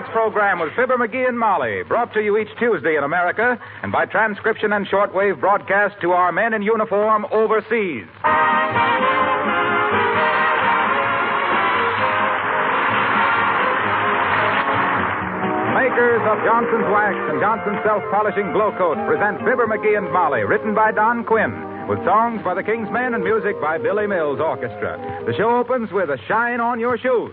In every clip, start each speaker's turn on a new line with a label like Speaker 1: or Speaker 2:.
Speaker 1: next program with Fibber McGee and Molly, brought to you each Tuesday in America and by transcription and shortwave broadcast to our men in uniform overseas. Makers of Johnson's Wax and Johnson's Self-Polishing Glow Coat present Fibber McGee and Molly, written by Don Quinn, with songs by the King's Men and music by Billy Mills Orchestra. The show opens with a shine on your shoes.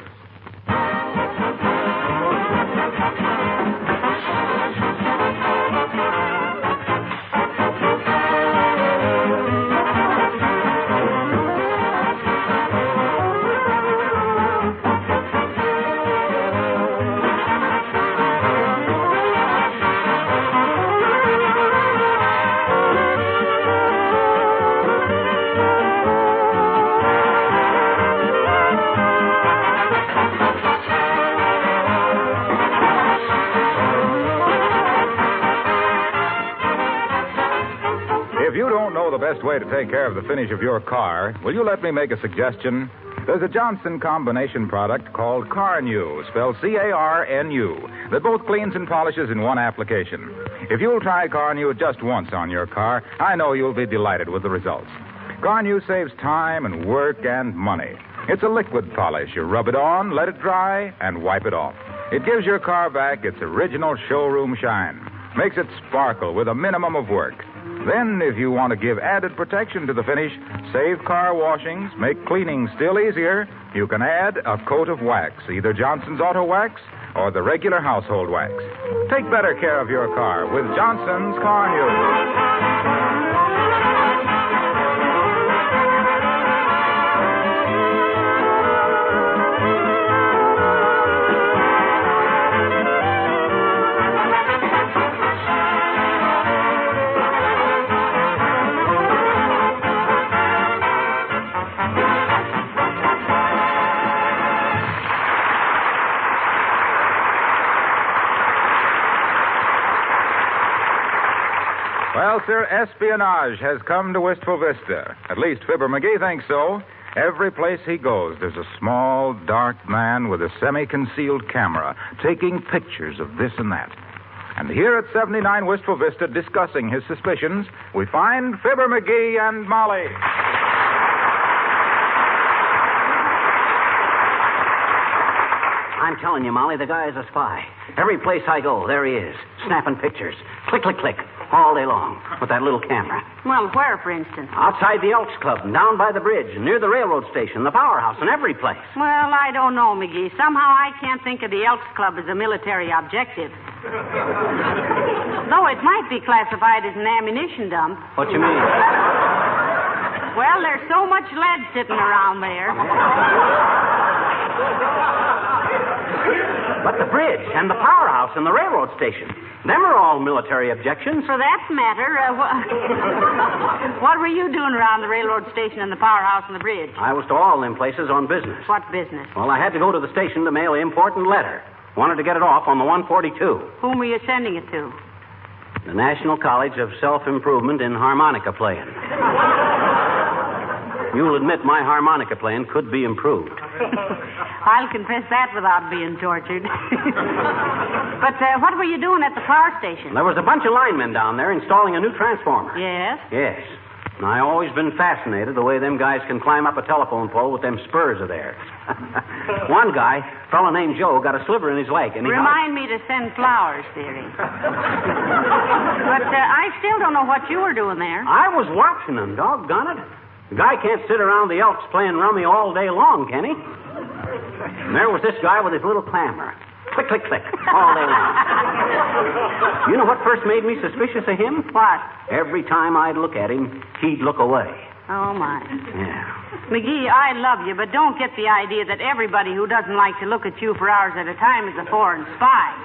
Speaker 1: If you don't know the best way to take care of the finish of your car, will you let me make a suggestion? There's a Johnson combination product called Carnu, spelled C-A-R-N-U, that both cleans and polishes in one application. If you'll try Carnu just once on your car, I know you'll be delighted with the results. Carnu saves time and work and money. It's a liquid polish. You rub it on, let it dry, and wipe it off. It gives your car back its original showroom shine. Makes it sparkle with a minimum of work. Then, if you want to give added protection to the finish, save car washings, make cleaning still easier, you can add a coat of wax, either Johnson's Auto Wax or the regular household wax. Take better care of your car with Johnson's Carnu. Well, sir, espionage has come to Wistful Vista. At least Fibber McGee thinks so. Every place he goes, there's a small, dark man with a semi-concealed camera taking pictures of this and that. And here at 79 Wistful Vista, discussing his suspicions, we find Fibber McGee and Molly.
Speaker 2: I'm telling you, Molly, the guy is a spy. Every place I go, there he is, snapping pictures. Click, click, click, all day long, with that little camera.
Speaker 3: Well, where, for instance?
Speaker 2: Outside the Elks Club, and down by the bridge, and near the railroad station, the powerhouse, and every place.
Speaker 3: Well, I don't know, McGee. Somehow I can't think of the Elks Club as a military objective. Though it might be classified as an ammunition dump.
Speaker 2: What you mean?
Speaker 3: Well, there's so much lead sitting around there.
Speaker 2: But the bridge, and the powerhouse, and the railroad station, them are all military objections.
Speaker 3: For that matter, what were you doing around the railroad station and the powerhouse and the bridge?
Speaker 2: I was to all them places on business.
Speaker 3: What business?
Speaker 2: Well, I had to go to the station to mail an important letter. Wanted to get it off on the 142.
Speaker 3: Whom were you sending it to?
Speaker 2: The National College of Self-Improvement in Harmonica Playing. You'll admit my harmonica playing could be improved.
Speaker 3: I'll confess that without being tortured. But what were you doing at the power station?
Speaker 2: There was a bunch of linemen down there installing a new transformer.
Speaker 3: Yes?
Speaker 2: Yes. And I always been fascinated the way them guys can climb up a telephone pole with them spurs of theirs. One guy, a fellow named Joe, got a sliver in his leg. And
Speaker 3: Remind me to send flowers, dearie. But I still don't know what you were doing there.
Speaker 2: I was watching them, doggone it. The guy can't sit around the Elks playing rummy all day long, can he? And there was this guy with his little clamor. Click, click, click, all day long. You know what first made me suspicious of him?
Speaker 3: What?
Speaker 2: Every time I'd look at him, he'd look away.
Speaker 3: Oh, my.
Speaker 2: Yeah.
Speaker 3: McGee, I love you, but don't get the idea that everybody who doesn't like to look at you for hours at a time is a foreign spy.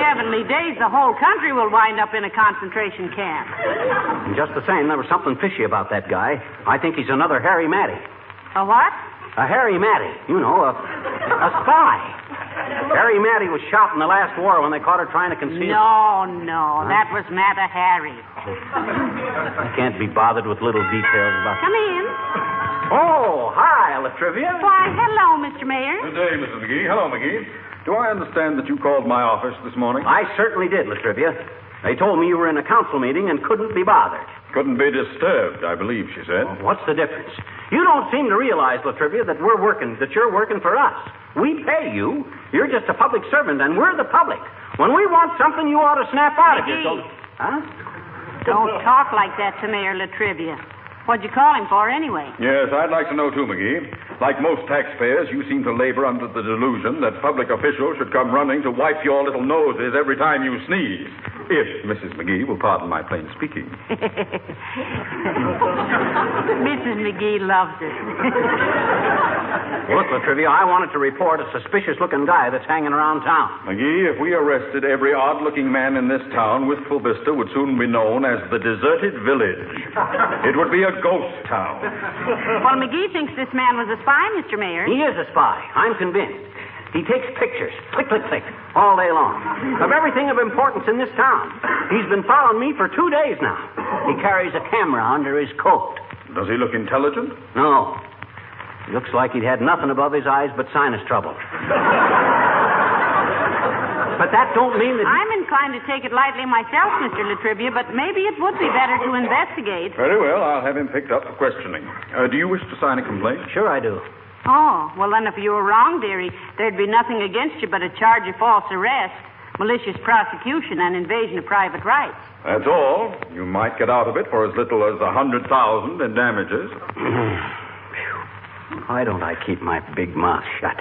Speaker 3: Heavenly days, the whole country will wind up in a concentration camp.
Speaker 2: And just the same, there was something fishy about that guy. I think he's another Harry Matty.
Speaker 3: A what?
Speaker 2: A Harry Matty. You know, a spy. Harry Matty was shot in the last war when they caught her trying to conceal...
Speaker 3: No. That was Matta Harry.
Speaker 2: I can't be bothered with little details about...
Speaker 3: Come in.
Speaker 2: Oh, hi, Latrivia.
Speaker 3: Why, hello, Mr. Mayor.
Speaker 4: Good day, Mrs. McGee. Hello, McGee. Do I understand that you called my office this morning?
Speaker 2: I certainly did, Latrivia. They told me you were in a council meeting and couldn't be bothered.
Speaker 4: Couldn't be disturbed, I believe she said.
Speaker 2: Well, what's the difference? You don't seem to realize, Latrivia, that you're working for us. We pay you. You're just a public servant, and we're the public. When we want something, you ought to snap out of
Speaker 3: McGee.
Speaker 2: yourself. Huh?
Speaker 3: Don't talk like that to Mayor Latrivia. What'd you call him for, anyway?
Speaker 4: Yes, I'd like to know, too, McGee. Like most taxpayers, you seem to labor under the delusion that public officials should come running to wipe your little noses every time you sneeze. If Mrs. McGee will pardon my plain speaking.
Speaker 3: Mrs. McGee loves it.
Speaker 2: Look, Latrivia, I wanted to report a suspicious-looking guy that's hanging around town.
Speaker 4: McGee, if we arrested every odd-looking man in this town, Wistful Vista would soon be known as the deserted village. It would be a ghost town.
Speaker 3: Well, McGee thinks this man was a spy, Mr. Mayor.
Speaker 2: He is a spy. I'm convinced. He takes pictures, click, click, click, all day long, of everything of importance in this town. He's been following me for 2 days now. He carries a camera under his coat.
Speaker 4: Does he look intelligent?
Speaker 2: No. Looks like he'd had nothing above his eyes but sinus trouble. But that don't mean that...
Speaker 3: I'm inclined to take it lightly myself, Mr. Latrivia, but maybe it would be better to investigate.
Speaker 4: Very well, I'll have him picked up for questioning. Do you wish to sign a complaint?
Speaker 2: Sure I do.
Speaker 3: Oh, well, then if you were wrong, dearie, there'd be nothing against you but a charge of false arrest, malicious prosecution, and invasion of private rights.
Speaker 4: That's all. You might get out of it for as little as $100,000 in damages.
Speaker 2: Why don't I keep my big mouth shut?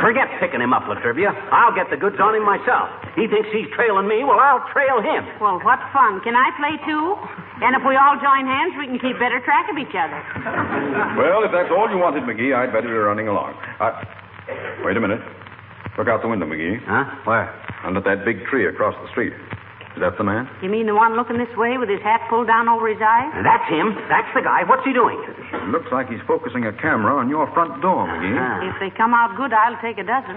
Speaker 2: Forget picking him up, Latrivia. I'll get the goods on him myself. He thinks he's trailing me. Well, I'll trail him.
Speaker 3: Well, what fun. Can I play, too? And if we all join hands, we can keep better track of each other.
Speaker 4: Well, if that's all you wanted, McGee, I'd better be running along. Wait a minute. Look out the window, McGee.
Speaker 2: Huh? Where?
Speaker 4: Under that big tree across the street. Is that the man?
Speaker 3: You mean the one looking this way with his hat pulled down over his eyes?
Speaker 2: That's him. That's the guy. What's he doing?
Speaker 4: It looks like he's focusing a camera on your front door, McGee.
Speaker 3: If they come out good, I'll take a dozen.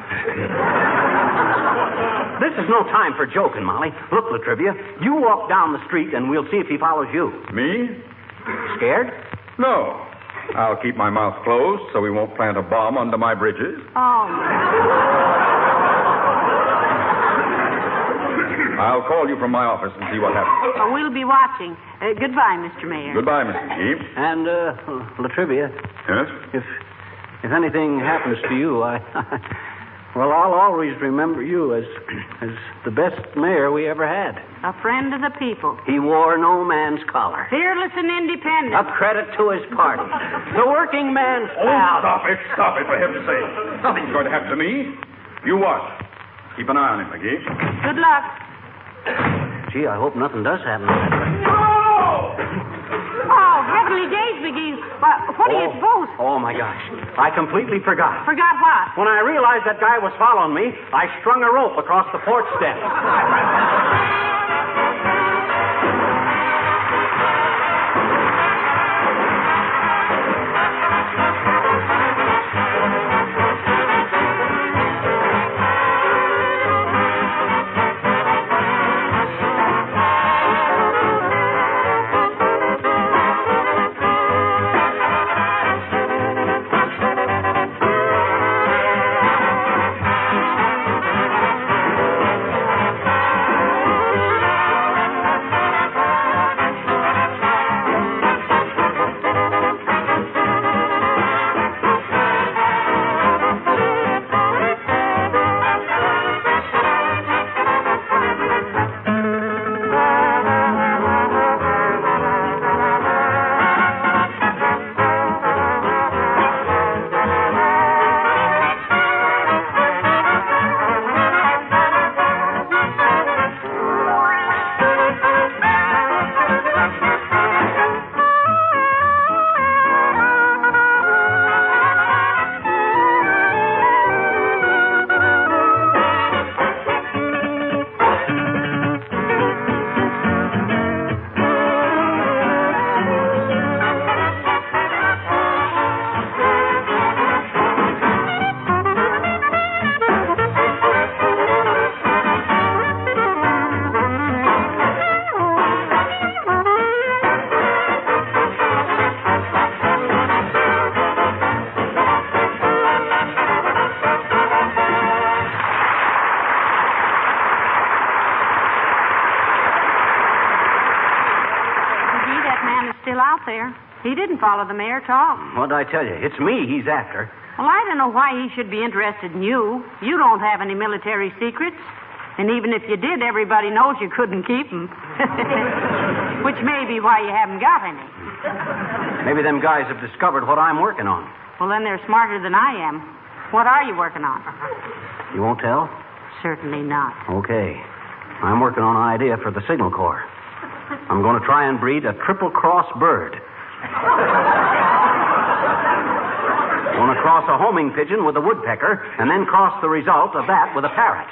Speaker 2: This is no time for joking, Molly. Look, Latrivia, you walk down the street and we'll see if he follows you.
Speaker 4: Me?
Speaker 2: Scared?
Speaker 4: No. I'll keep my mouth closed so he won't plant a bomb under my bridges.
Speaker 3: Oh.
Speaker 4: I'll call you from my office and see what happens.
Speaker 3: We'll be watching. Goodbye, Mr. Mayor.
Speaker 4: Goodbye, Mr. McGee.
Speaker 2: And, Latrivia.
Speaker 4: Yes?
Speaker 2: If anything happens to you, well, I'll always remember you as the best mayor we ever had.
Speaker 3: A friend of the people.
Speaker 2: He wore no man's collar.
Speaker 3: Fearless and independent.
Speaker 2: A credit to his party. The working man's
Speaker 4: Oh,
Speaker 2: pal.
Speaker 4: stop it, for heaven's sake. Nothing's going to happen to me. You watch. Keep an eye on him, McGee.
Speaker 3: Good luck.
Speaker 2: Gee, I hope nothing does happen to that.
Speaker 3: Oh, heavenly days, McGee. What do you suppose?
Speaker 2: Oh, my gosh. I completely forgot.
Speaker 3: Forgot what?
Speaker 2: When I realized that guy was following me, I strung a rope across the porch step.
Speaker 3: didn't follow the mayor at all.
Speaker 2: What'd I tell you? It's me he's after.
Speaker 3: Well, I don't know why he should be interested in you. You don't have any military secrets. And even if you did, everybody knows you couldn't keep them. Which may be why you haven't got any.
Speaker 2: Maybe them guys have discovered what I'm working on.
Speaker 3: Well, then they're smarter than I am. What are you working on?
Speaker 2: You won't tell?
Speaker 3: Certainly not.
Speaker 2: Okay. I'm working on an idea for the Signal Corps. I'm going to try and breed a triple-cross bird. I'm going to cross a homing pigeon with a woodpecker and then cross the result of that with a parrot.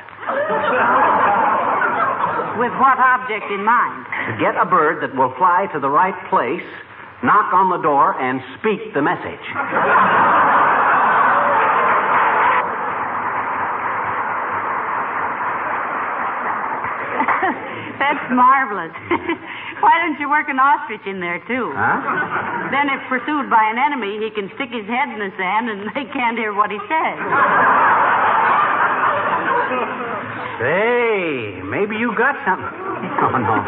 Speaker 3: With what object in mind?
Speaker 2: To get a bird that will fly to the right place, knock on the door, and speak the message.
Speaker 3: That's marvelous. Why don't you work an ostrich in there, too?
Speaker 2: Huh?
Speaker 3: Then if pursued by an enemy, he can stick his head in the sand and they can't hear what he says.
Speaker 2: Say, maybe you got something. Oh, no.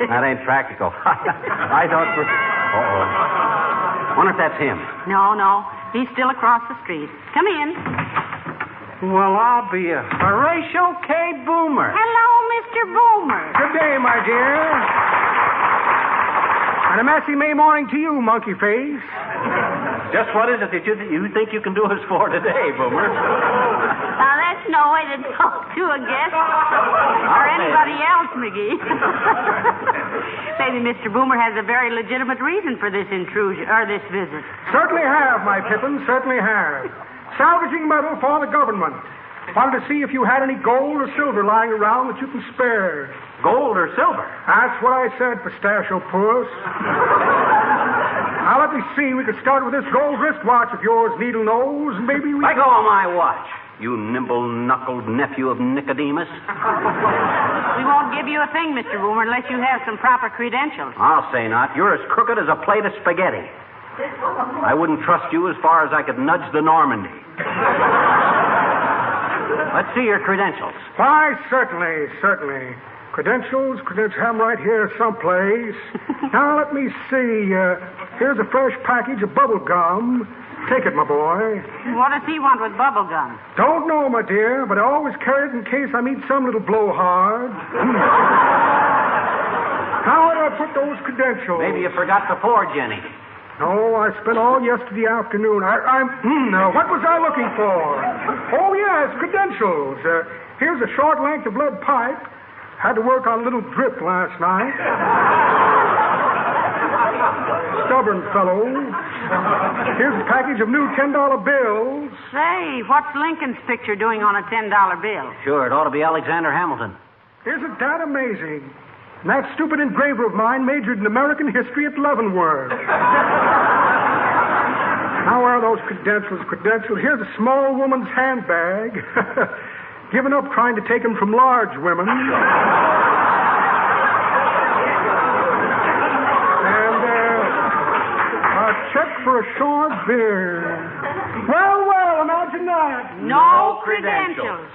Speaker 2: That ain't practical. I thought for... Uh-oh. Wonder if that's him.
Speaker 3: No. He's still across the street. Come in.
Speaker 2: Well, I'll be a Horatio K. Boomer.
Speaker 3: Hello, Mr. Boomer.
Speaker 5: Good day, my dear. And a messy May morning to you, monkey face.
Speaker 2: Just what is it that you think you can do us for today, Boomer?
Speaker 3: Now, that's no way to talk to a guest. Or anybody else, McGee. Maybe Mr. Boomer has a very legitimate reason for this intrusion, or this visit.
Speaker 5: Certainly have, my Pippin, certainly have. Salvaging metal for the government. Wanted to see if you had any gold or silver lying around that you can spare.
Speaker 2: Gold or silver?
Speaker 5: That's what I said, pistachio puss. Now, let me see. We could start with this gold wristwatch of yours, needle nose, and maybe we...
Speaker 2: Let go of my watch, you nimble-knuckled nephew of Nicodemus.
Speaker 3: We won't give you a thing, Mr. Boomer, unless you have some proper credentials.
Speaker 2: I'll say not. You're as crooked as a plate of spaghetti. I wouldn't trust you as far as I could nudge the Normandy. Let's see your credentials.
Speaker 5: Why, certainly. Credentials, have them right here someplace. Now, let me see. Here's a fresh package of bubble gum. Take it, my boy.
Speaker 3: What does he want with bubble gum?
Speaker 5: Don't know, my dear, but I always carry it in case I meet some little blowhard. How did I put those credentials?
Speaker 2: Maybe you forgot to forge any.
Speaker 5: No, I spent all yesterday afternoon. What was I looking for? Oh, yes, credentials. Here's a short length of lead pipe. Had to work on a little drip last night. Stubborn fellow. Here's a package of new $10 bills.
Speaker 3: Say, what's Lincoln's picture doing on a $10 bill?
Speaker 2: Sure, it ought to be Alexander Hamilton.
Speaker 5: Isn't that amazing? And that stupid engraver of mine majored in American history at Leavenworth. How are those credentials? Here's a small woman's handbag. Given up trying to take them from large women. And a check for a short beer. Well, imagine that.
Speaker 3: No credentials.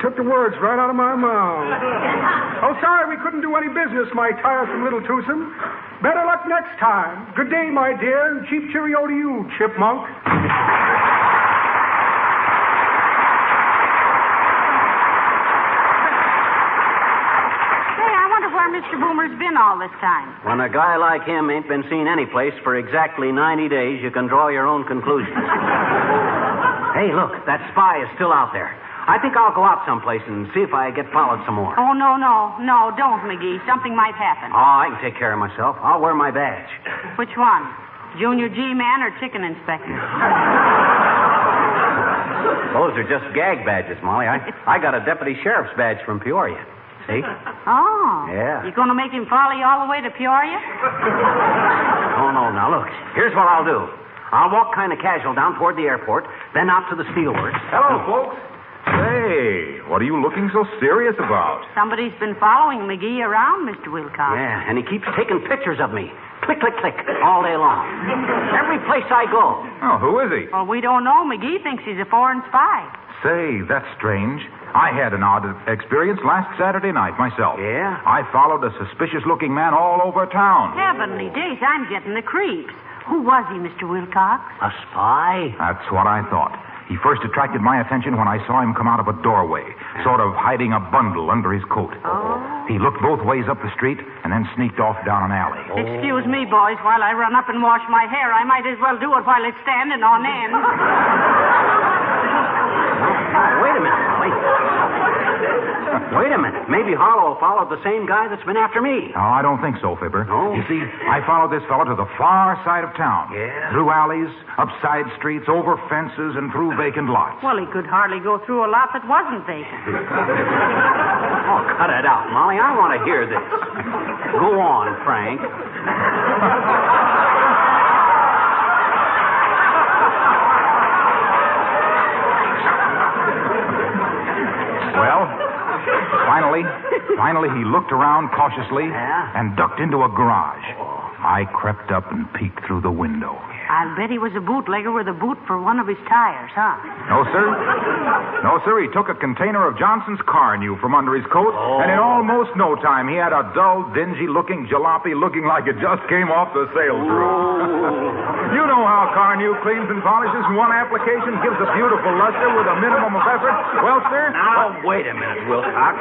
Speaker 5: Took the words right out of my mouth. Oh, sorry we couldn't do any business, my tiresome little twosome. Better luck next time. Good day, my dear, and cheap cheerio to you, chipmunk.
Speaker 3: Hey, I wonder where Mr. Boomer's been all this time.
Speaker 2: When a guy like him ain't been seen any place for exactly 90 days, you can draw your own conclusions. Hey, look, that spy is still out there. I think I'll go out someplace and see if I get followed some more.
Speaker 3: Oh, no, don't, McGee. Something might happen.
Speaker 2: Oh, I can take care of myself. I'll wear my badge.
Speaker 3: Which one? Junior G-Man or chicken inspector?
Speaker 2: Those are just gag badges, Molly. I got a deputy sheriff's badge from Peoria. See?
Speaker 3: Oh.
Speaker 2: Yeah.
Speaker 3: You going to make him follow you all the way to Peoria?
Speaker 2: Oh, no. Now, look. Here's what I'll do. I'll walk kind of casual down toward the airport, then out to the steelworks.
Speaker 1: Hello, folks. Say, what are you looking so serious about?
Speaker 3: Somebody's been following McGee around, Mr. Wilcox.
Speaker 2: Yeah, and he keeps taking pictures of me. Click, click, click, all day long. Every place I go.
Speaker 1: Oh, who is he?
Speaker 3: Well, we don't know. McGee thinks he's a foreign spy.
Speaker 1: Say, that's strange. I had an odd experience last Saturday night myself.
Speaker 2: Yeah?
Speaker 1: I followed a suspicious-looking man all over town.
Speaker 3: Heavenly days, I'm getting the creeps. Who was he, Mr. Wilcox?
Speaker 2: A spy?
Speaker 1: That's what I thought. He first attracted my attention when I saw him come out of a doorway, sort of hiding a bundle under his coat.
Speaker 3: Oh.
Speaker 1: He looked both ways up the street and then sneaked off down an alley.
Speaker 3: Excuse me, boys, while I run up and wash my hair. I might as well do it while it's standing on end.
Speaker 2: Oh, wait a minute, Molly. Wait a minute. Maybe Harlow followed the same guy that's been after me.
Speaker 1: No, I don't think so, Fibber.
Speaker 2: No?
Speaker 1: You see, I followed this fellow to the far side of town.
Speaker 2: Yeah?
Speaker 1: Through alleys, up side streets, over fences, and through vacant lots.
Speaker 3: Well, he could hardly go through a lot that wasn't vacant.
Speaker 2: Oh, cut it out, Molly. I want to hear this. Go on, Frank.
Speaker 1: Well, finally he looked around cautiously and ducked into a garage. I crept up and peeked through the window.
Speaker 3: I'll bet he was a bootlegger with a boot for one of his tires, huh?
Speaker 1: No, sir. No, sir. He took a container of Johnson's car new from under his coat, and in almost no time, he had a dull, dingy-looking jalopy looking like it just came off the sales room. You know how car new cleans and polishes in one application, gives a beautiful luster with a minimum of effort. Well, sir?
Speaker 2: Now, wait a minute, Wilcox.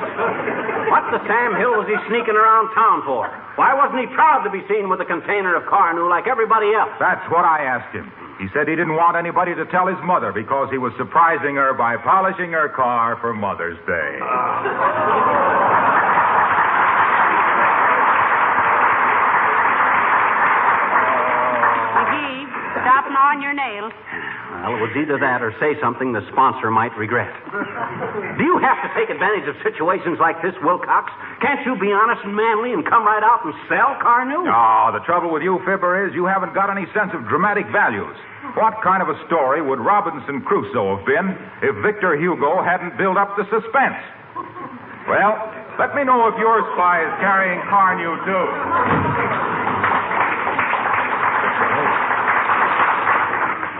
Speaker 2: What the Sam Hill was he sneaking around town for? Why wasn't he proud to be seen with a container of car new like everybody else?
Speaker 1: That's what I asked him. He said he didn't want anybody to tell his mother because he was surprising her by polishing her car for Mother's Day.
Speaker 3: McGee, stop gnawing your nails.
Speaker 2: Well, it was either that or say something the sponsor might regret. Do you have to take advantage of situations like this, Wilcox? Can't you be honest and manly and come right out and sell car new?
Speaker 1: Oh, the trouble with you, Fibber, is you haven't got any sense of dramatic values. What kind of a story would Robinson Crusoe have been if Victor Hugo hadn't built up the suspense? Well, let me know if your spy is carrying car new, too.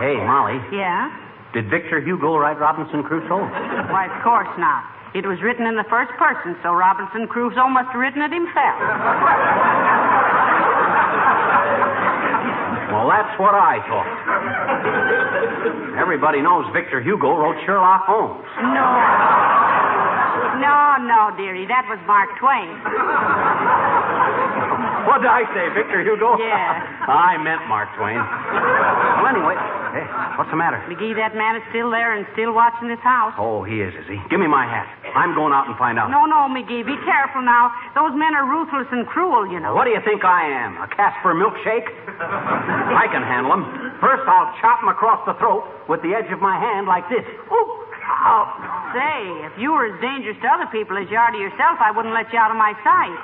Speaker 2: Hey, Molly.
Speaker 3: Yeah?
Speaker 2: Did Victor Hugo write Robinson Crusoe?
Speaker 3: Why, of course not. It was written in the first person, so Robinson Crusoe must have written it himself.
Speaker 2: Well, that's what I thought. Everybody knows Victor Hugo wrote Sherlock Holmes.
Speaker 3: No, dearie. That was Mark Twain.
Speaker 2: What did I say, Victor Hugo?
Speaker 3: Yeah.
Speaker 2: I meant Mark Twain. Well, anyway, hey, what's the matter?
Speaker 3: McGee, that man is still there and still watching this house.
Speaker 2: Oh, he is he? Give me my hat. I'm going out and find out.
Speaker 3: No, McGee, be careful now. Those men are ruthless and cruel, you know.
Speaker 2: What do you think I am, a Casper milkshake? I can handle him. First, I'll chop him across the throat with the edge of my hand like this. Ooh.
Speaker 3: Oh, say, if you were as dangerous to other people as you are to yourself, I wouldn't let you out of my sight.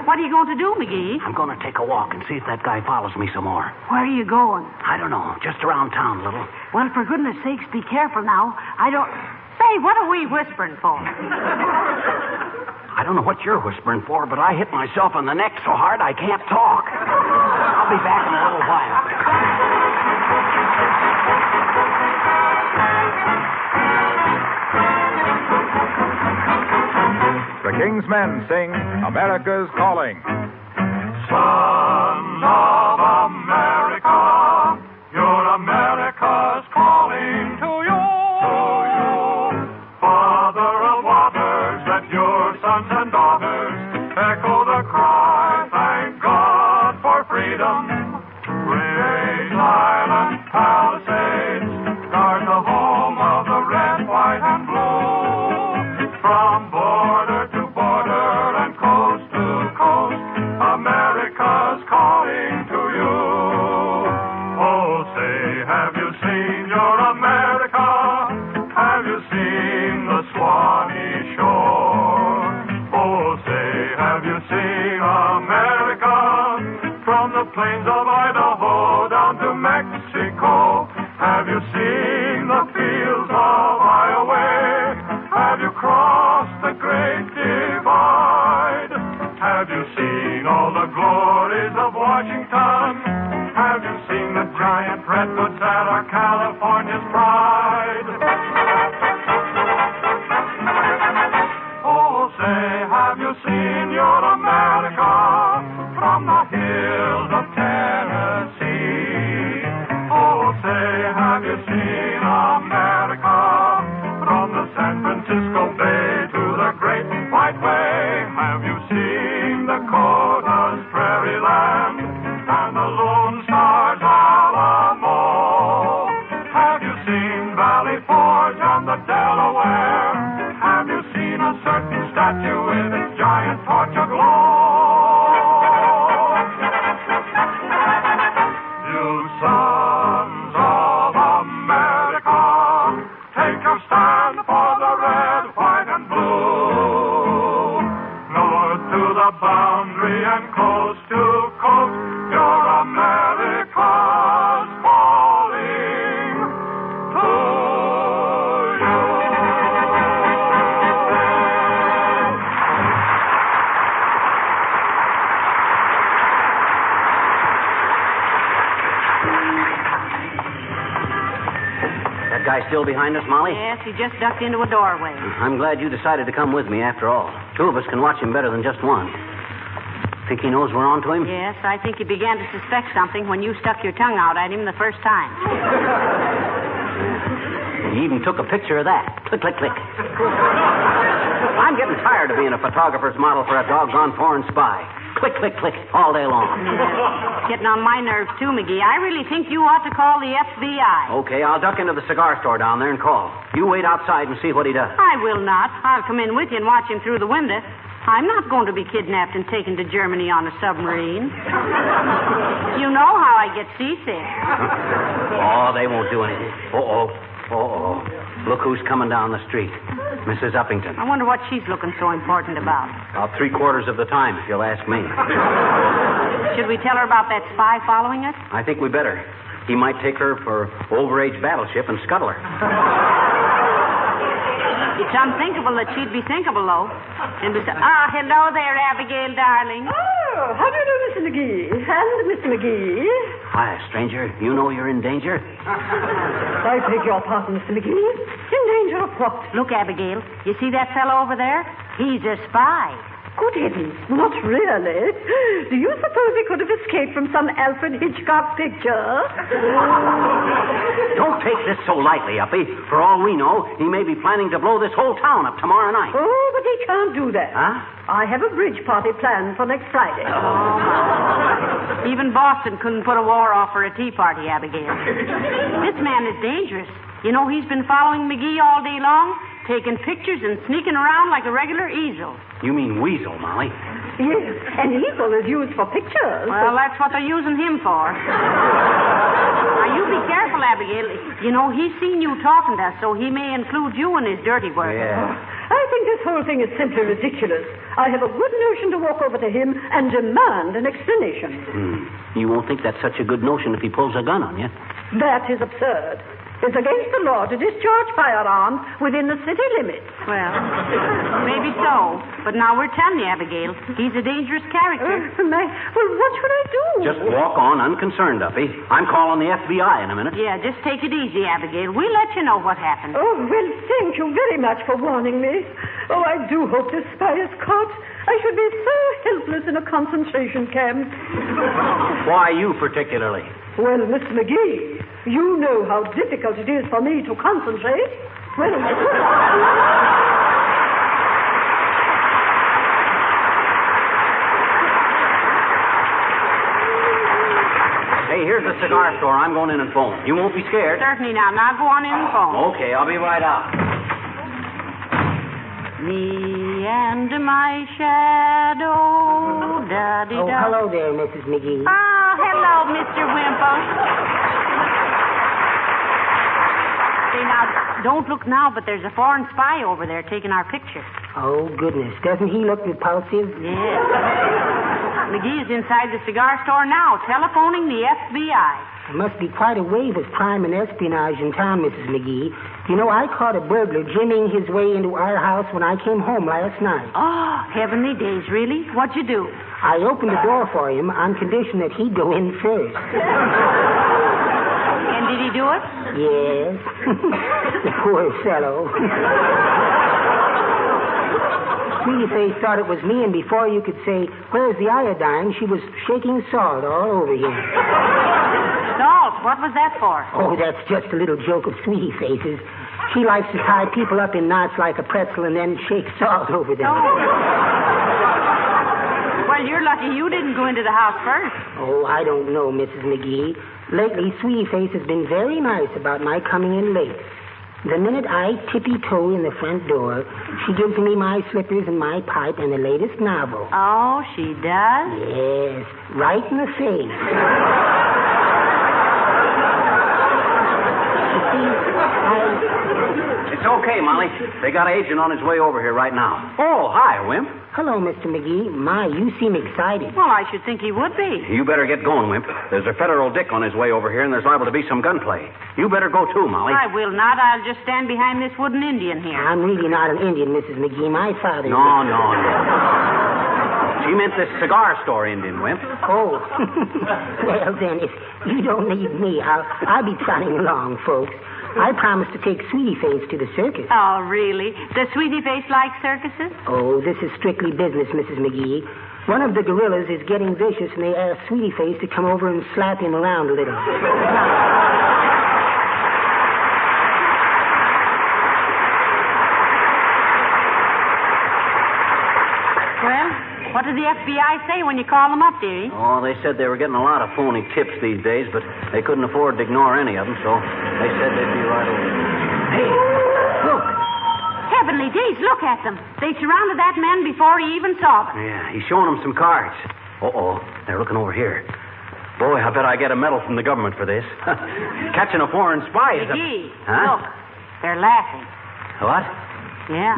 Speaker 3: What are you going to do, McGee?
Speaker 2: I'm going to take a walk and see if that guy follows me some more.
Speaker 3: Where are you going?
Speaker 2: I don't know. Just around town a little.
Speaker 3: Well, for goodness sakes, be careful now. I don't... Say, what are we whispering for?
Speaker 2: I don't know what you're whispering for, but I hit myself in the neck so hard I can't talk. I'll be back in a little while.
Speaker 1: The King's Men sing America's Calling.
Speaker 6: Son of America, your America's calling to you. Father of waters, let your sons and daughters echo the cry, thank God for freedom. Create island palisades, guard the home of the red, white, and blue. From border to border and coast to coast, America's calling to you. Oh, say, have you seen your America? Have you seen the Swanee shore? Oh, say, have you seen America? From the plains of Idaho down to Mexico. Have you seen the fields of Iowa? Have you crossed the great divide? Have you seen all the glories of Washington? Have you seen the giant redwoods that are California's pride? Oh, say, have you seen your America? From the hills of Tennessee you seen America? From the San Francisco Bay to the Great White Way. Have you seen Dakota's prairie land and the Lone Star's Alamo? Have you seen Valley Forge and the Delaware? Have you seen a certain statue with its giant torch aglow? You sons of America, take your stand for the red, white, and blue. North to the boundary and coast to coast, your America's calling to you.
Speaker 2: That guy still behind us, Molly?
Speaker 3: Yes, he just ducked into a doorway.
Speaker 2: I'm glad you decided to come with me after all. Two of us can watch him better than just one. Think he knows we're on to him?
Speaker 3: Yes, I think he began to suspect something when you stuck your tongue out at him the first time.
Speaker 2: He even took a picture of that. Click, click, click. I'm getting tired of being a photographer's model for a doggone foreign spy. Click, click, click, all day long.
Speaker 3: Getting on my nerves, too, McGee. I really think you ought to call the FBI.
Speaker 2: Okay, I'll duck into the cigar store down there and call. You wait outside and see what he does.
Speaker 3: I will not. I'll come in with you and watch him through the window. I'm not going to be kidnapped and taken to Germany on a submarine. You know how I get seasick.
Speaker 2: Oh, they won't do anything. Uh-oh. Uh-oh. Look who's coming down the street. Mrs. Uppington.
Speaker 3: I wonder what she's looking so important about.
Speaker 2: About 3/4 of the time, if you'll ask me.
Speaker 3: Should we tell her about that spy following us?
Speaker 2: I think we better. He might take her for overage battleship and scuttle her.
Speaker 3: It's unthinkable that she'd be thinkable, though. And hello there, Abigail, darling.
Speaker 7: Oh, how do you do, Mr. McGee? And Mr. McGee?
Speaker 2: Hi, stranger. You know you're in danger?
Speaker 7: I beg your pardon, Mr. McGee. In danger of what?
Speaker 3: Look, Abigail, you see that fellow over there? He's a spy.
Speaker 7: Good heavens, not really. Do you suppose he could have escaped from some Alfred Hitchcock picture?
Speaker 2: Don't take this so lightly, Uppy. For all we know, he may be planning to blow this whole town up tomorrow night.
Speaker 7: Oh, but he can't do that.
Speaker 2: Huh?
Speaker 7: I have a bridge party planned for next Friday.
Speaker 3: Oh, my. Even Boston couldn't put a war off for a tea party, Abigail. This man is dangerous. You know, he's been following McGee all day long, taking pictures and sneaking around like a regular easel.
Speaker 2: You mean weasel, Molly?
Speaker 7: Yes, and easel is used for pictures.
Speaker 3: Well, that's what they're using him for. Now, you be careful, Abigail. You know, he's seen you talking to us, so he may include you in his dirty work.
Speaker 2: Yeah.
Speaker 7: I think this whole thing is simply ridiculous. I have a good notion to walk over to him and demand an explanation.
Speaker 2: You won't think that's such a good notion if he pulls a gun on you.
Speaker 7: That is absurd. It's against the law to discharge firearms within the city limits.
Speaker 3: Well, maybe so. But now we're telling you, Abigail, he's a dangerous character.
Speaker 7: Well, what should I do?
Speaker 2: Just walk on unconcerned, Uppy. I'm calling the FBI in a minute.
Speaker 3: Yeah, just take it easy, Abigail. We'll let you know what happened.
Speaker 7: Oh, well, thank you very much for warning me. Oh, I do hope this spy is caught. I should be so helpless in a concentration camp.
Speaker 2: Why you particularly?
Speaker 7: Well, Mr. McGee, you know how difficult it is for me to concentrate. Well,
Speaker 2: Hey, here's the cigar store. I'm going in and phone. You won't be scared?
Speaker 3: Certainly not. Now go on in and phone.
Speaker 2: Okay, I'll be right out.
Speaker 3: Me and my shadow, da-dee-da.
Speaker 8: Oh, hello there, Mrs. McGee.
Speaker 3: Ah, hello, Mr. Wimple. Say, now, don't look now, but there's a foreign spy over there taking our picture.
Speaker 8: Oh, goodness. Doesn't he look repulsive?
Speaker 3: Yes. McGee is inside the cigar store now, telephoning the FBI.
Speaker 8: There must be quite a wave of crime and espionage in town, Mrs. McGee. You know, I caught a burglar jimmying his way into our house when I came home last night.
Speaker 3: Oh, heavenly days, really? What'd you do?
Speaker 8: I opened the door for him on condition that he'd go in first.
Speaker 3: And did he do it?
Speaker 8: Yes. The poor fellow. Sweetie Face thought it was me, and before you could say, "Where's the iodine?" she was shaking salt all over him.
Speaker 3: Salt, what was that for?
Speaker 8: Oh, that's just a little joke of Sweetie Face's. She likes to tie people up in knots like a pretzel and then shake salt over them.
Speaker 3: Oh. Well, you're lucky you didn't go into the house first.
Speaker 8: Oh, I don't know, Mrs. McGee. Lately, Sweetie Face has been very nice about my coming in late. The minute I tippy-toe in the front door, she gives me my slippers and my pipe and the latest novel.
Speaker 3: Oh, she does?
Speaker 8: Yes, right in the face. You see,
Speaker 2: It's okay, Molly. They got an agent on his way over here right now. Oh, hi, Wimp.
Speaker 8: Hello, Mr. McGee. My, you seem excited.
Speaker 3: Well, I should think he would be.
Speaker 2: You better get going, Wimp. There's a federal dick on his way over here, and there's liable to be some gunplay. You better go, too, Molly.
Speaker 3: I will not. I'll just stand behind this wooden Indian here.
Speaker 8: I'm really not an Indian, Mrs. McGee. My father...
Speaker 2: No. She meant this cigar store Indian, Wimp.
Speaker 8: Oh. Well, then, if you don't need me, I'll be trotting along, folks. I promised to take Sweetie Face to the circus.
Speaker 3: Oh, really? Does Sweetie Face like circuses?
Speaker 8: Oh, this is strictly business, Mrs. McGee. One of the gorillas is getting vicious, and they asked Sweetie Face to come over and slap him around a little.
Speaker 3: Well, what did the FBI say when you called them up, dearie?
Speaker 2: Oh, they said they were getting a lot of phony tips these days, but they couldn't afford to ignore any of them, so they said they'd be right over. Hey, look.
Speaker 3: Heavenly days, look at them. They surrounded that man before he even saw them.
Speaker 2: Yeah, he's showing them some cards. Uh-oh, they're looking over here. Boy, I bet I get a medal from the government for this. Catching a foreign spy is
Speaker 3: McGee,
Speaker 2: Huh?
Speaker 3: look. They're laughing.
Speaker 2: What?
Speaker 3: Yeah.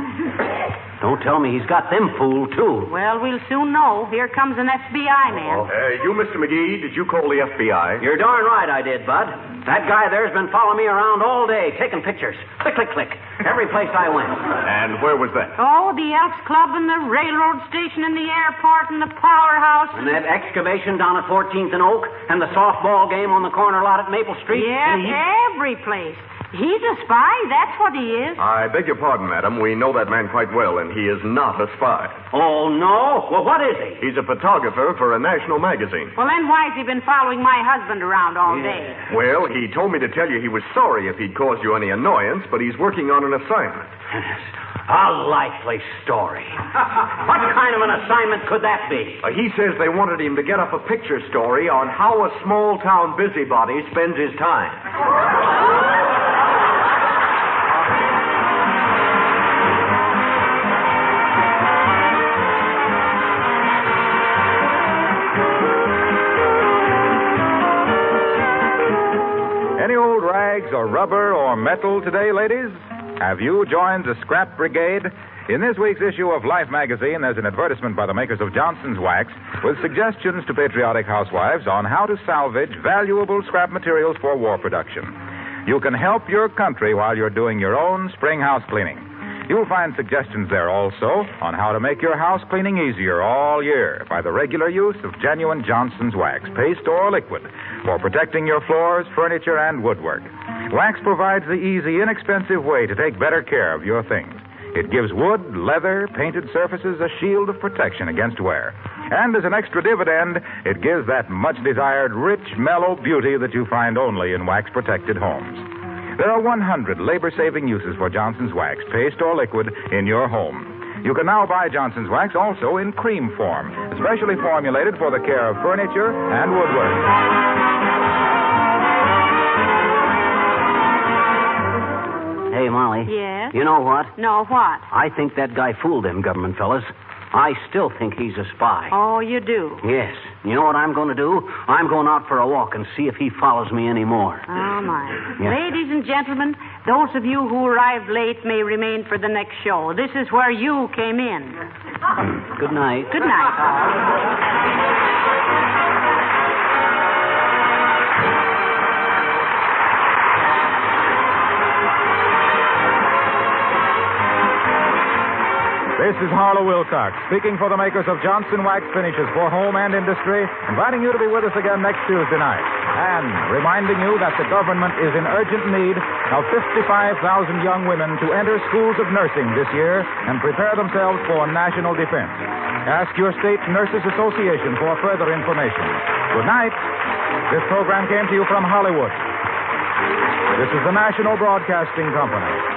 Speaker 2: Don't tell me he's got them fooled, too.
Speaker 3: Well, we'll soon know. Here comes an FBI man.
Speaker 9: You, Mr. McGee, did you call the FBI?
Speaker 2: You're darn right I did, Bud. That guy there's been following me around all day, taking pictures. Click, click, click. Every place I went.
Speaker 9: And where was that?
Speaker 3: Oh, the Elks Club and the railroad station and the airport and the powerhouse.
Speaker 2: And that excavation down at 14th and Oak and the softball game on the corner lot at Maple Street.
Speaker 3: Yes, every place. He's a spy, that's what he is.
Speaker 9: I beg your pardon, madam. We know that man quite well, and he is not a spy.
Speaker 2: Oh, no? Well, what is he?
Speaker 9: He's a photographer for a national magazine.
Speaker 3: Well, then why has he been following my husband around all day?
Speaker 9: Well, he told me to tell you he was sorry if he'd caused you any annoyance, but he's working on an assignment.
Speaker 2: A likely story. What kind of an assignment could that be?
Speaker 9: He says they wanted him to get up a picture story on how a small-town busybody spends his time.
Speaker 1: Any old rags or rubber or metal today, ladies? Have you joined the scrap brigade? In this week's issue of Life magazine, there's an advertisement by the makers of Johnson's Wax with suggestions to patriotic housewives on how to salvage valuable scrap materials for war production. You can help your country while you're doing your own spring house cleaning. You'll find suggestions there also on how to make your house cleaning easier all year by the regular use of genuine Johnson's Wax, paste or liquid, for protecting your floors, furniture, and woodwork. Wax provides the easy, inexpensive way to take better care of your things. It gives wood, leather, painted surfaces a shield of protection against wear. And as an extra dividend, it gives that much-desired rich, mellow beauty that you find only in wax-protected homes. There are 100 labor-saving uses for Johnson's Wax, paste or liquid, in your home. You can now buy Johnson's Wax also in cream form, especially formulated for the care of furniture and woodwork.
Speaker 2: Hey, Molly.
Speaker 3: Yes?
Speaker 2: You know what?
Speaker 3: No, what?
Speaker 2: I think that guy fooled them government fellas. I still think he's a spy.
Speaker 3: Oh, you do?
Speaker 2: Yes. You know what I'm going to do? I'm going out for a walk and see if he follows me anymore.
Speaker 3: Oh, my.
Speaker 2: Yeah.
Speaker 3: Ladies and gentlemen, those of you who arrived late may remain for the next show. This is where you came in.
Speaker 2: Good night.
Speaker 3: Good night.
Speaker 1: This is Harlow Wilcox, speaking for the makers of Johnson Wax Finishes for home and industry, inviting you to be with us again next Tuesday night. And reminding you that the government is in urgent need of 55,000 young women to enter schools of nursing this year and prepare themselves for national defense. Ask your state Nurses Association for further information. Good night. This program came to you from Hollywood. This is the National Broadcasting Company.